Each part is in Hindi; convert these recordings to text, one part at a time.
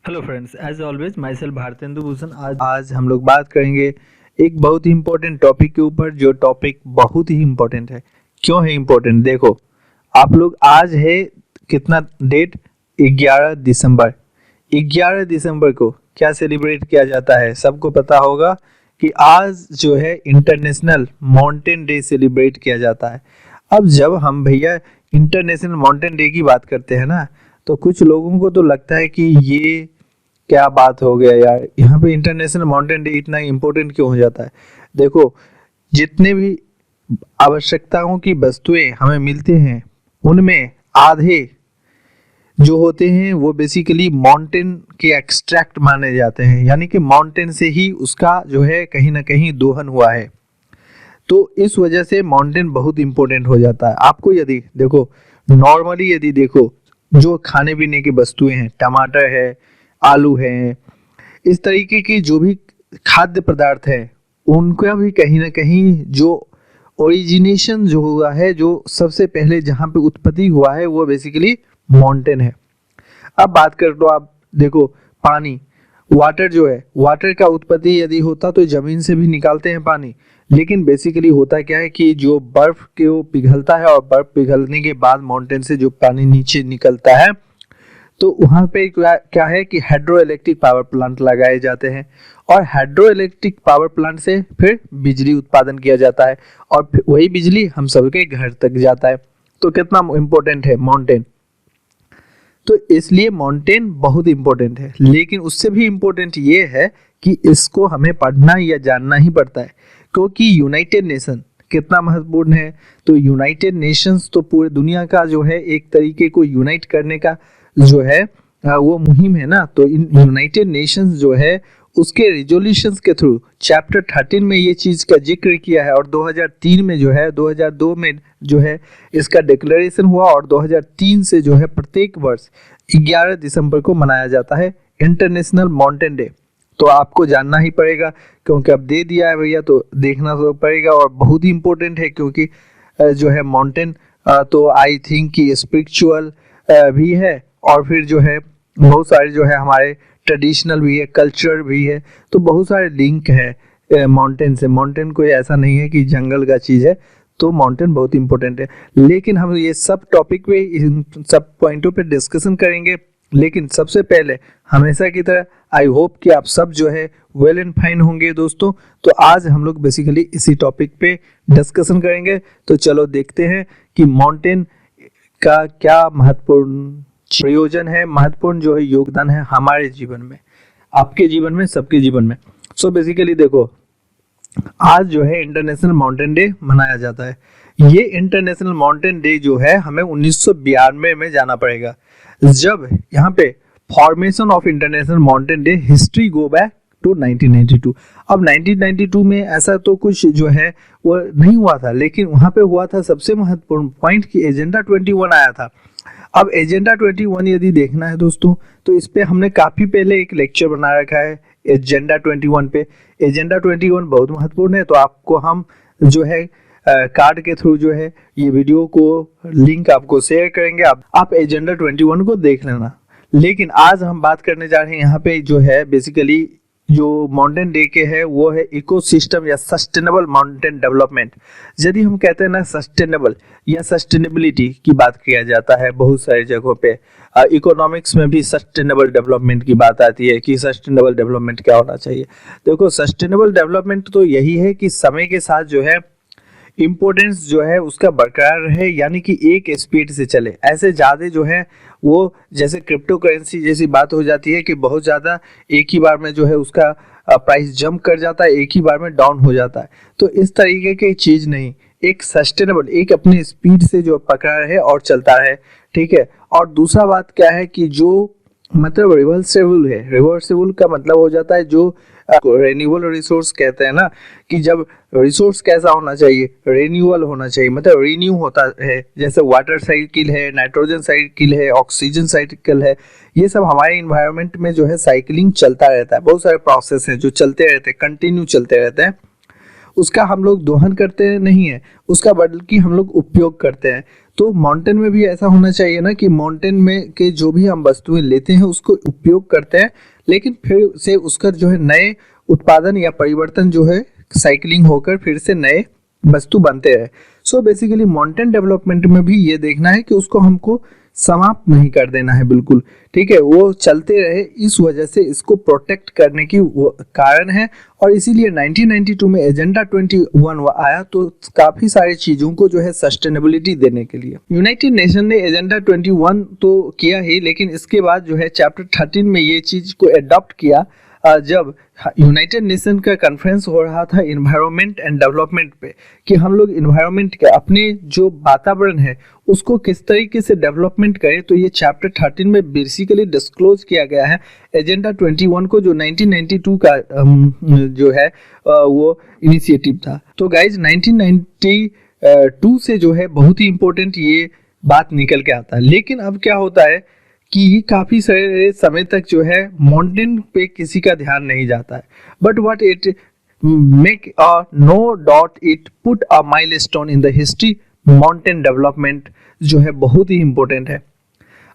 Hello friends, as always myself Bharatendu Bhushan. आज हम लोग बात करेंगे एक बहुत ही इम्पोर्टेंट टॉपिक के ऊपर, जो टॉपिक बहुत ही इम्पोर्टेंट है। क्यों है इम्पोर्टेंट? देखो, आप लोग आज है कितना डेट, 11 दिसंबर। 11 दिसंबर को क्या सेलिब्रेट किया जाता है? सबको पता होगा कि आज जो है इंटरनेशनल माउंटेन डे सेलिब्रेट किया जाता है। अब जब हम भैया इंटरनेशनल माउंटेन डे की बात करते हैं ना, तो कुछ लोगों को तो लगता है कि ये क्या बात हो गया यार, यहाँ पे इंटरनेशनल माउंटेन डे इतना इम्पोर्टेंट क्यों हो जाता है। देखो, जितने भी आवश्यकताओं की वस्तुएं हमें मिलते हैं, उनमें आधे जो होते हैं वो बेसिकली माउंटेन के एक्सट्रैक्ट माने जाते हैं, यानी कि माउंटेन से ही उसका जो है कहीं ना कहीं दोहन हुआ है। तो इस वजह से माउंटेन बहुत इंपॉर्टेंट हो जाता है। आपको यदि देखो, नॉर्मली यदि देखो, जो खाने पीने की वस्तुएं हैं, टमाटर है, आलू है, इस तरीके की जो भी खाद्य पदार्थ है, उनका भी कहीं ना कहीं जो ओरिजिनेशन जो हुआ है, जो सबसे पहले जहाँ पे उत्पत्ति हुआ है, वो बेसिकली माउंटेन है। अब बात कर लो, आप देखो, पानी, वाटर जो है, वाटर का उत्पत्ति यदि होता तो जमीन से भी निकालते हैं पानी, लेकिन बेसिकली होता क्या है कि जो बर्फ के वो पिघलता है, और बर्फ पिघलने के बाद माउंटेन से जो पानी नीचे निकलता है, तो वहाँ पे क्या है कि हाइड्रो इलेक्ट्रिक पावर प्लांट लगाए जाते हैं, और हाइड्रो इलेक्ट्रिक पावर प्लांट से फिर बिजली उत्पादन किया जाता है, और फिर वही बिजली हम सबके घर तक जाता है। तो कितना इम्पोर्टेंट है माउंटेन। तो इसलिए माउंटेन बहुत इंपॉर्टेंट है, लेकिन उससे भी इम्पोर्टेंट ये है कि इसको हमें पढ़ना या जानना ही पड़ता है, क्योंकि यूनाइटेड नेशन कितना महत्वपूर्ण है। तो यूनाइटेड नेशंस तो पूरी दुनिया का जो है एक तरीके को यूनाइट करने का जो है वो मुहिम है ना। तो इन यूनाइटेड नेशंस जो है उसके रिजोल्यूशंस के थ्रू चैप्टर 13 में ये चीज का जिक्र किया है, और 2003 में जो है, 2002 में जो है इसका डिक्लेरेशन हुआ, और 2003 से जो है प्रत्येक वर्ष 11 दिसंबर को मनाया जाता है इंटरनेशनल माउंटेन डे। तो आपको जानना ही पड़ेगा, क्योंकि अब दे दिया है भैया, तो देखना तो पड़ेगा, और बहुत ही इम्पोर्टेंट है, क्योंकि जो है माउंटेन तो आई थिंक कि स्पिरिचुअल भी है, और फिर जो है बहुत सारे जो है हमारे ट्रेडिशनल भी है, कल्चर भी है। तो बहुत सारे लिंक है माउंटेन से। माउंटेन कोई ऐसा नहीं है कि जंगल का चीज है, तो माउंटेन बहुत इंपॉर्टेंट है। लेकिन हम ये सब टॉपिक पे, इन सब पॉइंटों पे डिस्कशन करेंगे, लेकिन सबसे पहले हमेशा की तरह आई होप कि आप सब जो है वेल एंड फाइन होंगे दोस्तों। तो आज हम लोग बेसिकली इसी टॉपिक पे डिस्कशन करेंगे। तो चलो देखते हैं कि माउंटेन का क्या महत्वपूर्ण प्रयोजन है, महत्वपूर्ण जो है योगदान है हमारे जीवन में, आपके जीवन में, सबके जीवन में। सो बेसिकली देखो, आज जो है इंटरनेशनल माउंटेन डे मनाया जाता है। ये इंटरनेशनल माउंटेन डे जो है हमें 1992 में जाना पड़ेगा, जब यहाँ पे formation of international mountain day history go back to 1992। अब 1992 में ऐसा तो कुछ जो है वो नहीं हुआ था, लेकिन वहां पे हुआ था सबसे महत्वपूर्ण पॉइंट कि एजेंडा 21 आया था। अब एजेंडा 21 यदि देखना है दोस्तों, तो इस पे हमने काफी पहले एक लेक्चर बना रखा है एजेंडा 21 पे। एजेंडा 21 बहुत महत्वपूर्ण है, तो आपको हम जो है कार्ड के थ्रू जो है ये वीडियो को लिंक आपको शेयर करेंगे, आप एजेंडा 21 को देख लेना। लेकिन आज हम बात करने जा रहे हैं यहाँ पे जो है बेसिकली जो माउंटेन डे के है, वो है इकोसिस्टम या सस्टेनेबल माउंटेन डेवलपमेंट। यदि हम कहते हैं ना सस्टेनेबल या सस्टेनेबिलिटी की बात किया जाता है बहुत सारी जगहों पे, इकोनॉमिक्स में भी सस्टेनेबल डेवलपमेंट की बात आती है कि सस्टेनेबल डेवलपमेंट क्या होना चाहिए। देखो, सस्टेनेबल डेवलपमेंट तो यही है कि समय के साथ जो है इम्पोर्टेंस जो है उसका बरकरार रहे, यानी कि एक स्पीड से चले। ऐसे ज़्यादा जो है वो जैसे क्रिप्टो करेंसी जैसी बात हो जाती है कि बहुत ज़्यादा एक ही बार में जो है उसका प्राइस जंप कर जाता है, एक ही बार में डाउन हो जाता है। तो इस तरीके की चीज़ नहीं, एक सस्टेनेबल, एक अपनी स्पीड से जो पकड़ा रहे और चलता रहे, ठीक है। और दूसरा बात क्या है कि जो मतलब रिवर्सेबल है। रिवर्सेबल का मतलब हो जाता है जो रेन्यूएबल रिसोर्स कहते हैं ना, कि जब रिसोर्स कैसा होना चाहिए, रेन्यूअल होना चाहिए, मतलब रीन्यू होता है। जैसे वाटर साइकिल है, नाइट्रोजन साइकिल है, ऑक्सीजन साइकिल है, ये सब हमारे इन्वायरमेंट में जो है साइकिलिंग चलता रहता है। बहुत सारे प्रोसेस हैं जो चलते रहते हैं, कंटिन्यू चलते रहते हैं। उसका हम लोग दोहन करते नहीं है, उसका बल्कि हम लोग उपयोग करते हैं। तो माउंटेन में भी ऐसा होना चाहिए ना कि माउंटेन में के जो भी हम वस्तुएं लेते हैं उसको उपयोग करते हैं, लेकिन फिर से उसका जो है नए उत्पादन या परिवर्तन जो है साइकिलिंग होकर फिर से नए वस्तु बनते रहे। सो बेसिकली माउंटेन डेवलपमेंट में भी ये देखना है कि उसको हमको समाप्त नहीं कर देना है बिल्कुल, ठीक है, वो चलते रहे। इस वजह से इसको प्रोटेक्ट करने की कारण है, और इसीलिए 1992 में एजेंडा 21 आया, तो काफी सारी चीजों को जो है सस्टेनेबिलिटी देने के लिए यूनाइटेड नेशन ने एजेंडा 21 तो किया ही, लेकिन इसके बाद जो है चैप्टर 13 में ये चीज को एडॉप्ट किया जब यूनाइटेड नेशन का कॉन्फ्रेंस हो रहा था इन्वायरमेंट एंड डेवलपमेंट पे, कि हम लोग इन्वायरमेंट के अपने जो वातावरण है उसको किस तरीके से डेवलपमेंट करें। तो ये चैप्टर 13 में बेसिकली डिस्क्लोज किया गया है एजेंडा 21 को, जो 1992 का जो है वो इनिशिएटिव था। तो गाइज 1992 से जो है बहुत ही इंपॉर्टेंट ये बात निकल के आता है। लेकिन अब क्या होता है कि काफी सारे समय तक जो है माउंटेन पे किसी का ध्यान नहीं जाता है, but what it make a no dot it put a milestone in the history, mountain development जो है बहुत ही इंपॉर्टेंट है।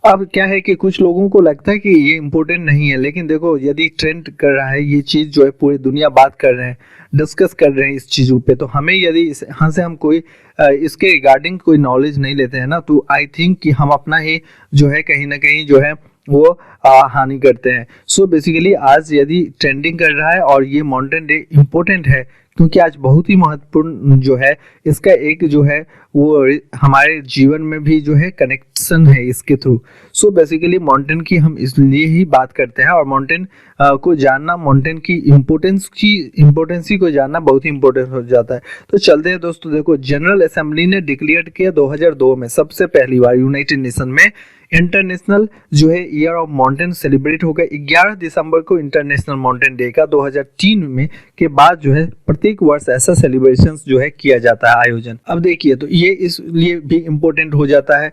अब क्या है कि कुछ लोगों को लगता है कि ये इम्पोर्टेंट नहीं है, लेकिन देखो यदि ट्रेंड कर रहा है ये चीज जो है, पूरी दुनिया बात कर रहे हैं, डिस्कस कर रहे हैं इस चीजों पे, तो हमें यदि यहाँ से हम कोई इसके रिगार्डिंग कोई नॉलेज नहीं लेते हैं ना, तो आई थिंक कि हम अपना ही जो है कहीं ना कहीं जो है वो हानि करते हैं। सो बेसिकली आज यदि ट्रेंडिंग कर रहा है और ये माउंटेन डे इम्पोर्टेंट है, क्योंकि आज बहुत ही महत्वपूर्ण जो है इसका एक जो है वो हमारे जीवन में भी जो है कनेक्शन है इसके थ्रू। सो बेसिकली माउंटेन की हम इसलिए ही बात करते हैं, और माउंटेन को जानना, माउंटेन की इम्पोर्टेंसी को जानना बहुत ही इम्पोर्टेंट हो जाता है। तो चलते हैं दोस्तों, देखो जनरल असेंबली ने डिक्लेयर किया 2002 में सबसे पहली बार यूनाइटेड नेशन में इंटरनेशनल जो है ईयर ऑफ माउंटेन सेलिब्रेट होगा 11 दिसंबर को इंटरनेशनल माउंटेन डे का 2003 में के बाद जो है प्रत्येक वर्ष ऐसा सेलिब्रेशन जो है किया जाता है आयोजन। अब देखिए तो ये इसलिए भी इम्पोर्टेंट हो जाता है।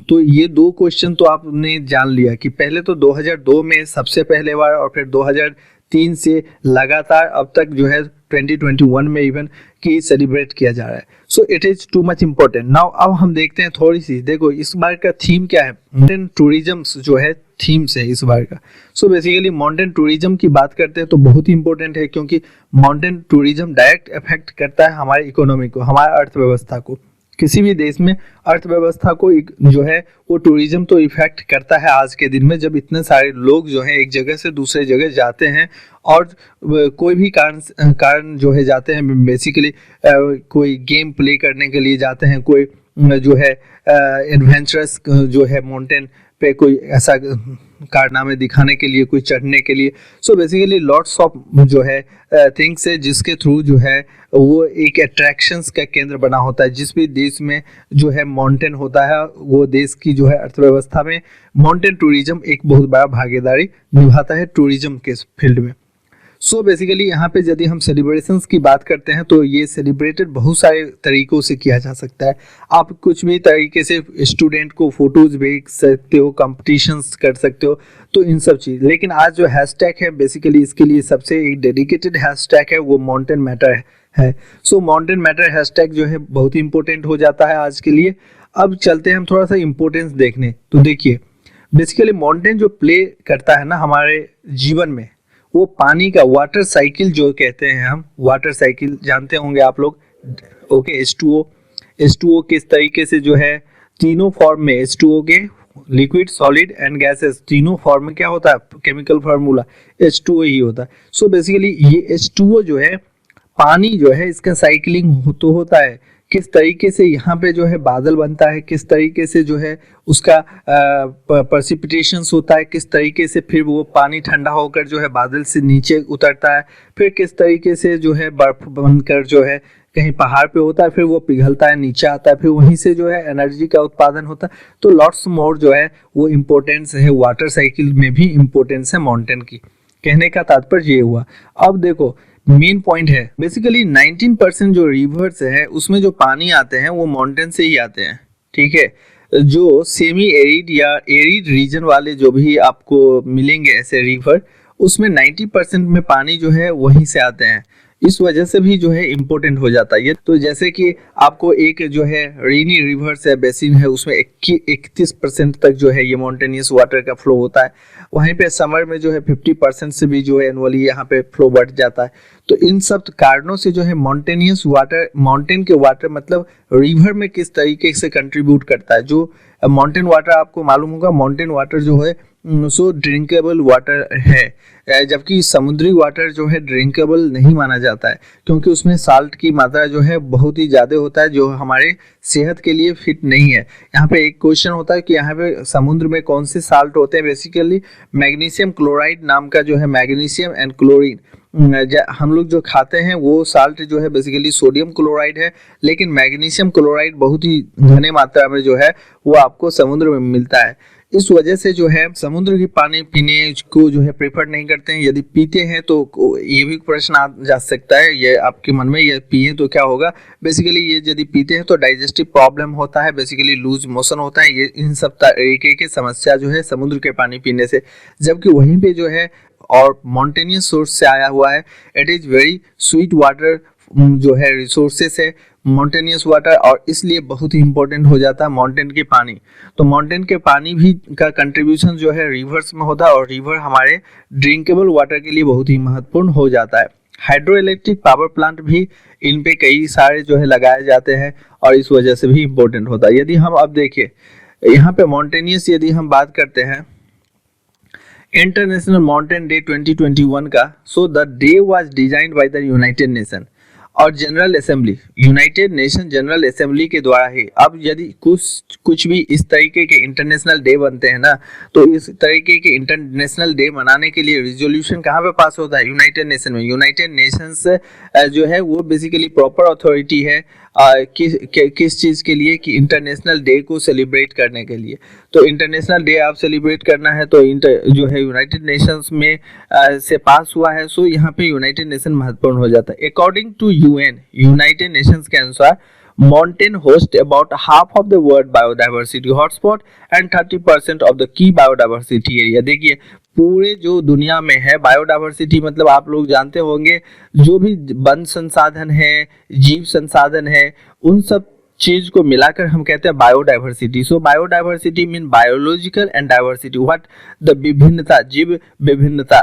तो ये दो क्वेश्चन तो आपने जान लिया कि पहले तो 2002 में सबसे पहले बार, और फिर 2003 से लगातार अब तक जो है 2021 में इवन की सेलिब्रेट किया जा रहा है। So it is too much important. Now अब हम देखते हैं थोड़ी सी, देखो इस बार का थीम क्या है, माउंटेन टूरिज्म जो है थीम्स है इस बार का। सो बेसिकली माउंटेन टूरिज्म की बात करते हैं तो बहुत ही इंपॉर्टेंट है, क्योंकि माउंटेन टूरिज्म डायरेक्ट इफेक्ट करता है हमारी इकोनॉमी को, हमारी अर्थव्यवस्था को। किसी भी देश में अर्थव्यवस्था को जो है वो टूरिज्म तो इफेक्ट करता है आज के दिन में, जब इतने सारे लोग जो हैं एक जगह से दूसरे जगह जाते हैं, और कोई भी कारण जो है जाते हैं, बेसिकली कोई गेम प्ले करने के लिए जाते हैं, कोई जो है एडवेंचरस जो है माउंटेन पे कोई ऐसा कारनामे दिखाने के लिए, कोई चढ़ने के लिए। सो बेसिकली लॉट्स ऑफ जो है थिंग्स है जिसके थ्रू जो है वो एक अट्रैक्शंस का केंद्र बना होता है। जिस भी देश में जो है माउंटेन होता है वो देश की जो है अर्थव्यवस्था में माउंटेन टूरिज्म एक बहुत बड़ा भागीदारी निभाता है टूरिज्म के फील्ड में। सो बेसिकली यहाँ पे यदि हम सेलिब्रेशंस की बात करते हैं तो ये सेलिब्रेटेड बहुत सारे तरीकों से किया जा सकता है। आप कुछ भी तरीके से स्टूडेंट को फोटोज भेज सकते हो, कंपटीशंस कर सकते हो, तो इन सब चीज़। लेकिन आज जो हैशटैग है बेसिकली इसके लिए सबसे एक डेडिकेटेड हैशटैग है, वो माउंटेन मैटर है। सो माउंटेन मैटर हैशटैग जो है बहुत ही इंपॉर्टेंट हो जाता है आज के लिए। अब चलते हैं हम थोड़ा सा इम्पोर्टेंस देखने। तो देखिए बेसिकली माउंटेन जो प्ले करता है ना हमारे जीवन में, वो पानी का वाटर साइकिल जो कहते हैं हम, वाटर साइकिल जानते होंगे आप लोग। ओके, H2O किस तरीके से जो है तीनों फॉर्म में, H2O के लिक्विड, सॉलिड एंड गैसेस तीनों फॉर्म में क्या होता है, केमिकल फार्मूला H2O ही होता है। सो बेसिकली ये H2O जो है पानी जो है इसका साइकिलिंग तो होता है, किस तरीके से यहाँ पे जो है बादल बनता है, किस तरीके से जो है उसका प्रेसिपिटेशंस होता है, किस तरीके से फिर वो पानी ठंडा होकर जो है बादल से नीचे उतरता है, फिर किस तरीके से जो है बर्फ बनकर जो है कहीं पहाड़ पे होता है, फिर वो पिघलता है, नीचे आता है, फिर वहीं से जो है एनर्जी का उत्पादन होता है। तो लॉट्स मोर जो है वो इम्पोर्टेंस है, वाटर साइकिल में भी इम्पोर्टेंस है माउंटेन की। कहने का तात्पर्य ये हुआ। अब देखो मेन पॉइंट है बेसिकली 19% जो रिवर्स है उसमें जो पानी आते हैं वो माउंटेन से ही आते हैं, ठीक है। जो सेमी एरिड या एरिड रीजन वाले जो भी आपको मिलेंगे ऐसे रिवर, उसमें 90% में पानी जो है वहीं से आते हैं। इस वजह से भी जो है इम्पोर्टेंट हो जाता है ये। तो जैसे कि आपको एक जो है रेनी रिवर्स है, बेसिन है, उसमें 31% तक जो है ये मॉन्टेनियस वाटर का फ्लो होता है। वहीं पे समर में जो है 50% से भी जो है एनुअली यहाँ पे फ्लो बढ़ जाता है। तो इन सब कारणों से जो है मॉन्टेनियस वाटर, माउंटेन के वाटर मतलब रिवर में किस तरीके से कंट्रीब्यूट करता है। जो माउंटेन वाटर आपको मालूम होगा, माउंटेन वाटर जो है सो ड्रिंकेबल वाटर है, जबकि समुद्री वाटर जो है ड्रिंकेबल नहीं माना जाता है, क्योंकि उसमें साल्ट की मात्रा जो है बहुत ही ज़्यादा होता है, जो हमारे सेहत के लिए फिट नहीं है। यहाँ पे एक क्वेश्चन होता है कि यहाँ पे समुद्र में कौन से साल्ट होते हैं। बेसिकली मैग्नीशियम क्लोराइड नाम का जो है, मैग्नीशियम एंड क्लोरीन हम लोग जो खाते हैं वो साल्ट जो है बेसिकली सोडियम क्लोराइड है, लेकिन मैग्नीशियम क्लोराइड बहुत ही घने मात्रा में जो है वो आपको समुद्र में मिलता है। इस वजह से जो है समुद्र की पानी पीने को जो है प्रेफर नहीं करते हैं। यदि पीते हैं तो ये भी प्रश्न आ जा सकता है ये आपके मन में, ये पिए तो क्या होगा। बेसिकली ये यदि पीते हैं तो डाइजेस्टिव प्रॉब्लम होता है, बेसिकली लूज मोशन होता है, ये इन सब तरीके की समस्या जो है समुद्र के पानी पीने से। जबकि वहीं पे जो है और माउंटेनियस सोर्स से आया हुआ है, it is very sweet water जो है रिसोर्सेस है माउंटेनियस वाटर, और इसलिए बहुत ही इंपॉर्टेंट हो जाता है माउंटेन के पानी। तो माउंटेन के पानी भी का कंट्रीब्यूशन जो है रिवर्स में होता है, और रिवर हमारे ड्रिंकेबल वाटर के लिए बहुत ही महत्वपूर्ण हो जाता है। हाइड्रो इलेक्ट्रिक पावर प्लांट भी इन पे कई सारे जो है लगाए जाते हैं, और इस वजह से भी इम्पोर्टेंट होता है। यदि हम अब देखिए यहाँ पे माउंटेनियस यदि हम बात करते हैं इंटरनेशनल माउंटेन डे 2021 का, so the day was designed by the United Nation और general assembly, United Nation general assembly के द्वारा ही। अब यदि कुछ भी इस तरीके के इंटरनेशनल डे बनते हैं ना, तो इस तरीके के इंटरनेशनल डे मनाने के लिए रिजोल्यूशन कहाँ पे पास होता है, यूनाइटेड नेशन में। यूनाइटेड नेशंस जो है वो बेसिकली प्रॉपर अथॉरिटी है किस चीज़ के लिए, कि इंटरनेशनल डे को सेलिब्रेट करने के लिए। तो इंटरनेशनल डे आप सेलिब्रेट करना है तो जो है यूनाइटेड नेशंस में से पास हुआ है, सो यहाँ पे यूनाइटेड नेशन महत्वपूर्ण हो जाता है। According to UN, United Nations के अनुसार mountain host about half of the world biodiversity hotspot and 30% of the key biodiversity area। देखिए पूरे जो दुनिया में है बायोडाइवर्सिटी मतलब आप लोग जानते होंगे जो भी वन संसाधन है, जीव संसाधन है, उन सब चीज को मिलाकर हम कहते हैं biodiversity. So biodiversity mean biological and diversity, what the विभिन्नता, जीव विभिन्नता।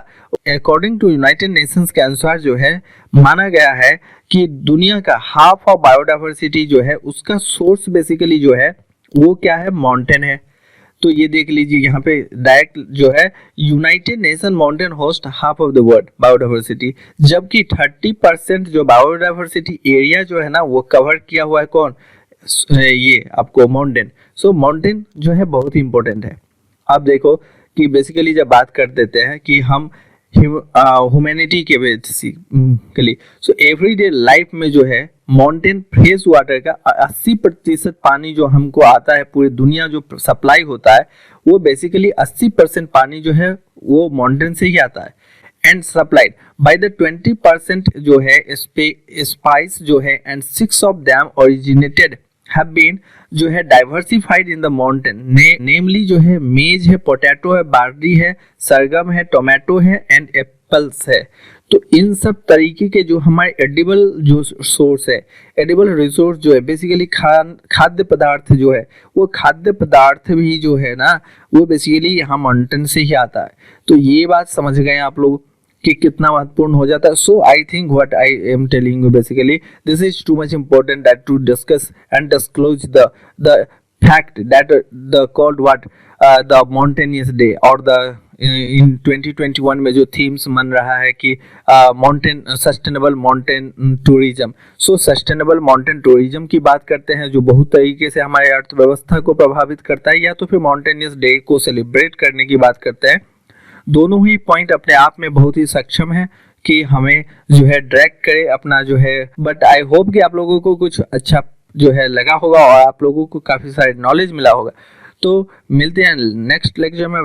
अकॉर्डिंग टू यूनाइटेड नेशंस के अनुसार जो है माना गया है कि दुनिया का हाफ ऑफ बायोडाइवर्सिटी जो है उसका सोर्स बेसिकली जो है वो क्या है, माउंटेन है। तो ये देख लीजिए यहाँ पे डायरेक्ट जो है United nation mountain host half of the world biodiversity, जबकि 30% जो बायोडाइवर्सिटी एरिया जो है ना वो कवर किया हुआ है कौन, ये आपको माउंटेन। सो माउंटेन जो है बहुत ही इंपॉर्टेंट है। आप देखो कि बेसिकली जब बात कर देते हैं कि हम ह्यूमैनिटी के बेसिकली, सो एवरीडे लाइफ में जो है माउंटेन फ्रेश वाटर का 80% पानी जो हमको आता है, पूरी दुनिया जो सप्लाई होता है वो बेसिकली 80% पानी जो है वो माउंटेन से ही आता है। एंड सप्लाइड बाय द 20% जो है स्पाइस जो है, and 6 of them originated have been जो है diversified in the mountain, namely जो है मेज है, पोटैटो है, बार्ली है, सरगम है, टोमेटो है एंड एप्पल्स है। तो इन सब तरीके के जो हमारे एडिबल जो सोर्स है, एडिबल रिसोर्स जो है बेसिकली खाद्य पदार्थ जो है, वो खाद्य पदार्थ भी जो है ना वो बेसिकली यहाँ माउंटेन से ही आता है। तो ये बात समझ गए आप लोग कि कितना महत्वपूर्ण हो जाता है। So I think what I am telling you basically this is too much important that to discuss and disclose the fact that the called what the mountainous day, और द इन 2021 में जो थीम्स मन रहा है कि mountain sustainable mountain tourism. So sustainable mountain tourism की बात करते हैं जो बहुत तरीके से हमारे अर्थव्यवस्था को प्रभावित करता है, या तो फिर माउंटेनियस डे को सेलिब्रेट करने की बात करते हैं। दोनों ही पॉइंट अपने आप में बहुत ही सक्षम है कि हमें जो है ड्रैग करे अपना जो है। बट आई होप कि आप लोगों को कुछ अच्छा जो है लगा होगा और आप लोगों को काफ़ी सारे नॉलेज मिला होगा। तो मिलते हैं नेक्स्ट लेक्चर में।